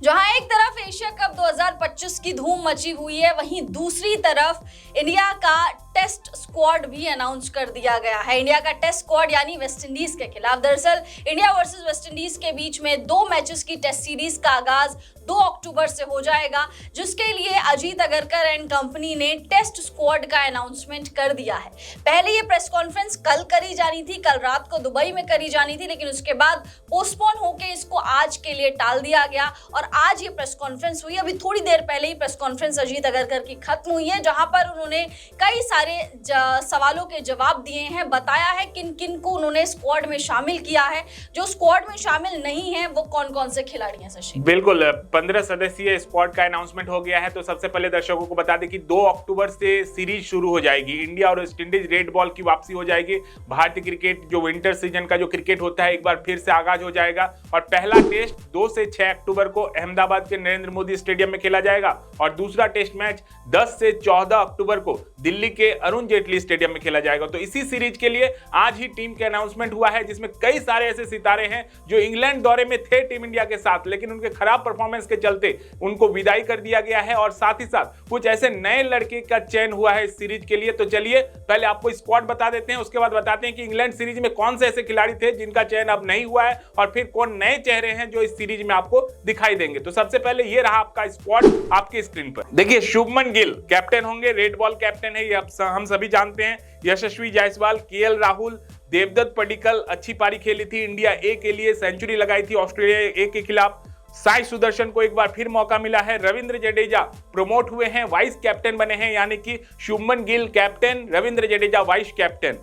जहां एक तरफ एशिया कप 2025 की धूम मची हुई है, वहीं दूसरी तरफ इंडिया का टेस्ट स्क्वाड भी अनाउंस कर दिया गया है। इंडिया का टेस्ट स्क्वाड यानी वेस्ट इंडीज के खिलाफ। दरअसल इंडिया वर्सेस वेस्ट इंडीज के बीच में 2 मैचेस की टेस्ट सीरीज का आगाज 2 अक्टूबर से हो जाएगा, जिसके लिए अजीत अगरकर एंड कंपनी ने टेस्ट स्क्वाड का अनाउंसमेंट कर दिया है। पहले ये प्रेस कॉन्फ्रेंस कल करी जानी थी, कल रात को दुबई में करी जानी थी, लेकिन उसके बाद पोस्टपोन होकर इसको आज के लिए टाल दिया गया और आज ये प्रेस कॉन्फ्रेंस हुई। अभी थोड़ी देर पहले ही प्रेस कॉन्फ्रेंस अजीत अगरकर की खत्म हुई है, जहां पर उन्होंने कई सारे सवालों के जवाब दिए हैं, बताया है किन किन को उन्होंने स्क्वाड में शामिल किया है। जो स्क्वाड में शामिल नहीं है वो कौन कौन से खिलाड़ी हैं शशि? बिल्कुल, 15 सदस्यीय स्क्वाड का अनाउंसमेंट हो गया है। तो सबसे पहले दर्शकों को बता दें कि 2 अक्टूबर से सीरीज शुरू हो जाएगी। इंडिया और वेस्ट इंडीज रेड बॉल की वापसी हो जाएगी। भारतीय क्रिकेट जो विंटर सीजन का जो क्रिकेट होता है एक बार फिर से आगाज हो जाएगा और पहला टेस्ट 2 से 6 अक्टूबर को अहमदाबाद के नरेंद्र मोदी स्टेडियम में खेला जाएगा और दूसरा टेस्ट मैच 10 से 14 अक्टूबर को दिल्ली के अरुण जेटली स्टेडियम में खेला जाएगा। तो इसी सीरीज के लिए आज ही टीम के अनाउंसमेंट हुआ है, जिसमें कई सारे ऐसे सितारे हैं जो इंग्लैंड दौरे में थे टीम इंडिया के साथ, लेकिन उनके खराब परफॉर्मेंस के चलते उनको विदाई कर दिया गया है और साथ ही साथ कुछ ऐसे नए लड़के का चयन हुआ है इस सीरीज के लिए। तो चलिए पहले आपको स्क्वाड बता देते हैं, उसके बाद बताते हैं कि इंग्लैंड सीरीज में कौन से ऐसे खिलाड़ी थे जिनका चयन अब नहीं हुआ है और फिर कौन नए चेहरे हैं जो इस सीरीज में आपको दिखाई देंगे। तो सबसे पहले ये रहा आपका स्क्वाड आपकी स्क्रीन पर। देखिए, शुभमन गिल कैप्टन होंगे, रेड बॉल कैप्टन है, ये हम सभी जानते हैं। यशस्वी जायसवाल, केएल राहुल, देवदत्त पडिक्कल अच्छी पारी खेली थी इंडिया ए के लिए, सेंचुरी लगाई थी ऑस्ट्रेलिया ए के खिलाफ। साई सुदर्शन को एक बार फिर मौका मिला है। रविंद्र जडेजा प्रमोट हुए हैं, वाइस कैप्टन बने हैं, यानी कि Shubman Gill captain, Ravindra Jadeja vice captain.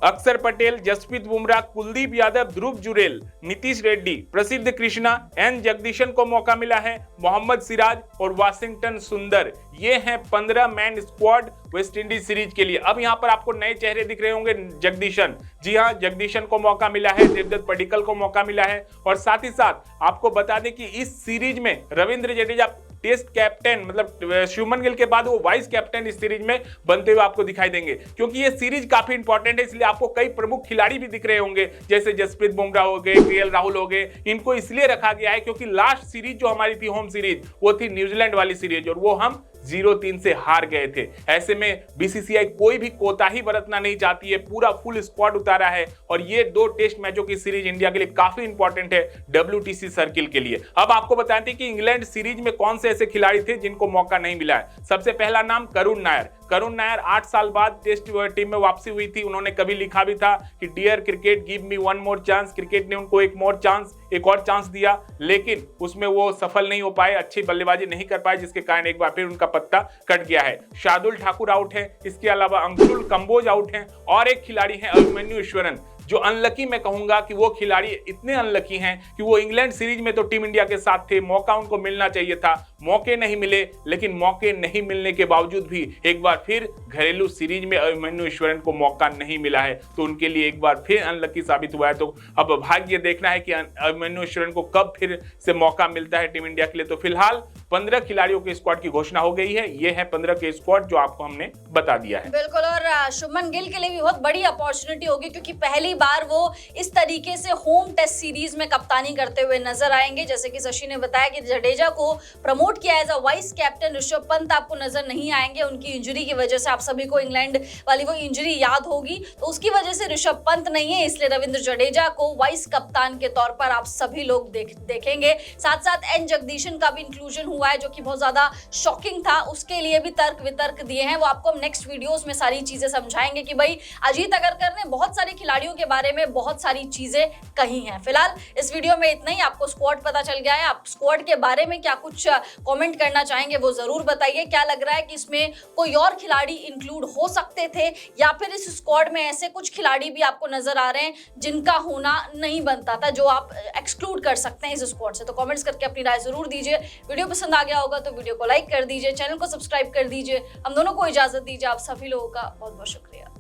अक्षर पटेल, जसप्रीत बुमराह, कुलदीप यादव, ध्रुव जुरेल, नीतीश रेड्डी, प्रसिद्ध कृष्णा, एन जगदीशन को मौका मिला है, मोहम्मद सिराज और वाशिंगटन सुंदर। ये हैं 15 man squad West Indies series के लिए। अब यहाँ पर आपको नए चेहरे दिख रहे होंगे। जगदीशन, जी हाँ, जगदीशन को मौका मिला है, देवदत्त पडिक्कल को मौका मिला है और साथ ही साथ आपको बता दें कि इस सीरीज में रविंद्र जडेजा टेस्ट कैप्टन, मतलब शुभमन गिल के बाद वो वाइस कैप्टन इस सीरीज में बनते हुए आपको दिखाई देंगे, क्योंकि ये सीरीज काफी इंपॉर्टेंट है। इसलिए आपको कई प्रमुख खिलाड़ी भी दिख रहे होंगे, जैसे जसप्रीत बुमराह हो गए, केएल राहुल हो गए। इनको इसलिए रखा गया है क्योंकि लास्ट सीरीज जो हमारी थी होम सीरीज, वो थी न्यूजीलैंड वाली सीरीज और वो हम 0-3 से हार गए थे। ऐसे में बीसीसीआई कोई भी कोताही बरतना नहीं चाहती है, पूरा फुल स्क्वाड उतारा है और ये 2 टेस्ट मैचों की सीरीज इंडिया के लिए काफी इंपॉर्टेंट है WTC सर्किल के लिए। अब आपको बताते हैं कि इंग्लैंड सीरीज में कौन से ऐसे खिलाड़ी थे जिनको मौका नहीं मिला है। सबसे पहला नाम करुण नायर। करुण नायर 8 साल बाद टेस्ट टीम में वापसी हुई थी। उन्होंने कभी लिखा भी था कि dear cricket give me one more chance. Cricket ने उनको एक और चांस दिया, लेकिन उसमें वो सफल नहीं हो पाए, अच्छी बल्लेबाजी नहीं कर पाए, जिसके कारण एक बार फिर उनका पत्ता कट गया है। शार्दुल ठाकुर आउट है, इसके अलावा अंशुल कंबोज आउट हैं और एक खिलाड़ी है अभिमन्यु ईश्वरन, जो अनलकी मैं कहूंगा कि वो खिलाड़ी इतने अनलकी हैं कि वो इंग्लैंड सीरीज में तो टीम इंडिया के साथ थे, मौका उनको मिलना चाहिए था, मौके नहीं मिले। लेकिन मौके नहीं मिलने के बावजूद भी एक बार फिर घरेलू सीरीज में अभिमन्यु ईश्वरन को मौका नहीं मिला है, तो उनके लिए एक बार फिर अनलकी साबित हुआ है। तो अब भाग्य देखना है कि अभिमन्यु ईश्वरन को कब फिर से मौका मिलता है टीम इंडिया के लिए। तो फिलहाल 15 खिलाड़ियों के स्क्वाड की घोषणा हो गई है। ये है 15 के स्क्वाड जो आपको हमने बता दिया है। बिल्कुल, और शुभमन गिल के लिए भी बहुत बड़ी अपॉर्चुनिटी होगी, क्योंकि पहली बार वो इस तरीके से होम टेस्ट सीरीज में कप्तानी करते हुए नजर आएंगे। जैसे कि शशि ने बताया कि जडेजा को प्रमोट किया as a vice captain. Rishabh Pant आपको नजर नहीं आएंगे, उनकी इंजरी की वजह से। आप सभी को इंग्लैंड वाली वो इंजरी याद होगी, तो उसकी वजह से ऋषभ पंत नहीं है, इसलिए रविंद्र जडेजा को वाइस कप्तान के तौर पर आप सभी लोग देखेंगे। साथ साथ एन जगदीशन का भी इंक्लूजन हुआ है, जो कि बहुत ज्यादा शॉकिंग था। उसके लिए भी तर्क वितर्क दिए हैं, वो आपको हम नेक्स्ट वीडियोस में सारी चीजें समझाएंगे कि भाई अजीत अगरकर ने बहुत सारे खिलाड़ियों के बारे में बहुत सारी चीजें कही हैं। फिलहाल इस वीडियो में इतना ही। आपको स्क्वाड पता चल गया है, आप स्क्वाड के बारे में क्या कुछ कमेंट करना चाहेंगे वो जरूर बताइए। क्या लग रहा है कि इसमें कोई और खिलाड़ी इंक्लूड हो सकते थे, या फिर इस स्क्वाड में ऐसे कुछ खिलाड़ी भी आपको नजर आ रहे हैं जिनका होना नहीं बनता था, जो आप एक्सक्लूड कर सकते हैं इस स्क्वाड से? तो कमेंट्स करके अपनी राय जरूर दीजिए। वीडियो पसंद आ गया होगा तो वीडियो को लाइक कर दीजिए, चैनल को सब्सक्राइब कर दीजिए। हम दोनों को इजाजत दीजिए। आप सभी लोगों का बहुत बहुत शुक्रिया।